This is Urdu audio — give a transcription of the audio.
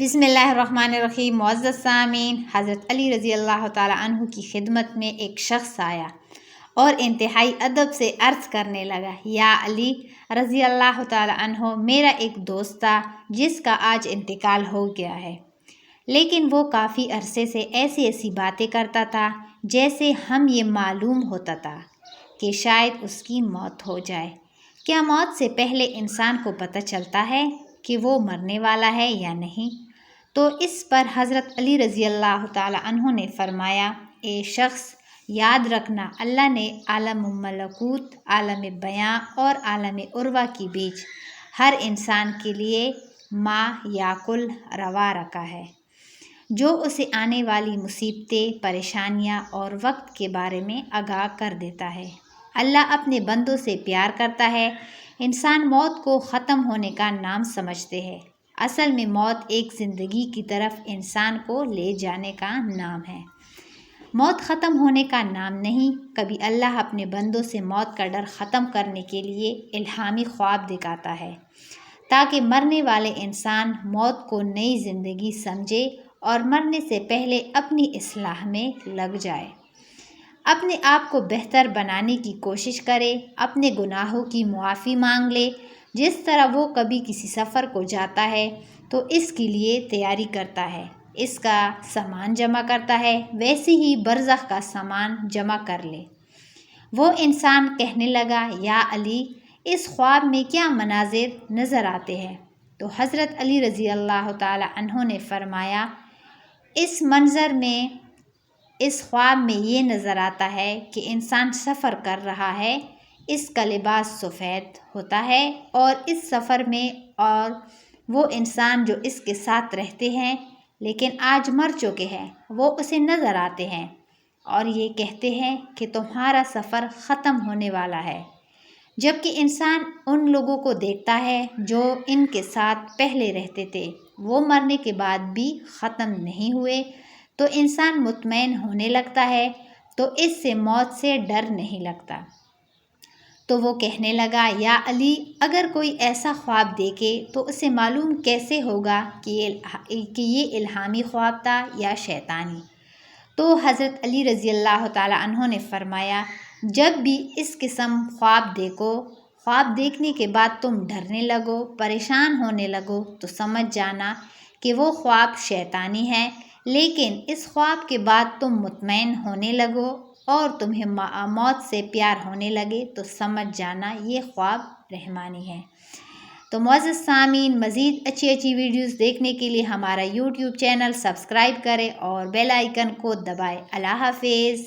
بسم اللہ الرحمن الرحیم۔ معزز سامعین، حضرت علی رضی اللہ تعالیٰ عنہ کی خدمت میں ایک شخص آیا اور انتہائی ادب سے عرض کرنے لگا، یا علی رضی اللہ تعالیٰ عنہ، میرا ایک دوست تھا جس کا آج انتقال ہو گیا ہے، لیکن وہ کافی عرصے سے ایسی باتیں کرتا تھا جیسے ہم یہ معلوم ہوتا تھا کہ شاید اس کی موت ہو جائے۔ کیا موت سے پہلے انسان کو پتہ چلتا ہے کہ وہ مرنے والا ہے یا نہیں؟ تو اس پر حضرت علی رضی اللہ تعالیٰ عنہ نے فرمایا، اے شخص، یاد رکھنا، اللہ نے عالم ملکوت، عالم بیاں اور عالم عروا کے بیچ ہر انسان کے لیے ما یاکل روا رکھا ہے، جو اسے آنے والی مصیبتیں، پریشانیاں اور وقت کے بارے میں آگاہ کر دیتا ہے۔ اللہ اپنے بندوں سے پیار کرتا ہے۔ انسان موت کو ختم ہونے کا نام سمجھتے ہیں، اصل میں موت ایک زندگی کی طرف انسان کو لے جانے کا نام ہے، موت ختم ہونے کا نام نہیں۔ کبھی اللہ اپنے بندوں سے موت کا ڈر ختم کرنے کے لیے الہامی خواب دکھاتا ہے تاکہ مرنے والے انسان موت کو نئی زندگی سمجھے اور مرنے سے پہلے اپنی اصلاح میں لگ جائے، اپنے آپ کو بہتر بنانے کی کوشش کرے، اپنے گناہوں کی معافی مانگ لے۔ جس طرح وہ کبھی کسی سفر کو جاتا ہے تو اس کے لیے تیاری کرتا ہے، اس کا سامان جمع کرتا ہے، ویسے ہی برزخ کا سامان جمع کر لے۔ وہ انسان کہنے لگا، یا علی، اس خواب میں کیا مناظر نظر آتے ہیں؟ تو حضرت علی رضی اللہ تعالیٰ عنہ نے فرمایا، اس منظر میں، اس خواب میں یہ نظر آتا ہے کہ انسان سفر کر رہا ہے، اس کا لباس سفید ہوتا ہے اور اس سفر میں اور وہ انسان جو اس کے ساتھ رہتے ہیں لیکن آج مر چکے ہیں، وہ اسے نظر آتے ہیں اور یہ کہتے ہیں کہ تمہارا سفر ختم ہونے والا ہے، جبکہ انسان ان لوگوں کو دیکھتا ہے جو ان کے ساتھ پہلے رہتے تھے، وہ مرنے کے بعد بھی ختم نہیں ہوئے، تو انسان مطمئن ہونے لگتا ہے، تو اس سے موت سے ڈر نہیں لگتا۔ تو وہ کہنے لگا، یا علی، اگر کوئی ایسا خواب دیکھے تو اسے معلوم کیسے ہوگا کہ یہ الہامی خواب تھا یا شیطانی؟ تو حضرت علی رضی اللہ تعالیٰ عنہ نے فرمایا، جب بھی اس قسم خواب دیکھو، خواب دیکھنے کے بعد تم ڈرنے لگو، پریشان ہونے لگو، تو سمجھ جانا کہ وہ خواب شیطانی ہے، لیکن اس خواب کے بعد تم مطمئن ہونے لگو اور تمہیں موت سے پیار ہونے لگے تو سمجھ جانا یہ خواب رحمانی ہے۔ تو معزز سامعین، مزید اچھی ویڈیوز دیکھنے کے لیے ہمارا YouTube چینل سبسکرائب کریں اور بیل آئیکن کو دبائیں۔ اللہ حافظ۔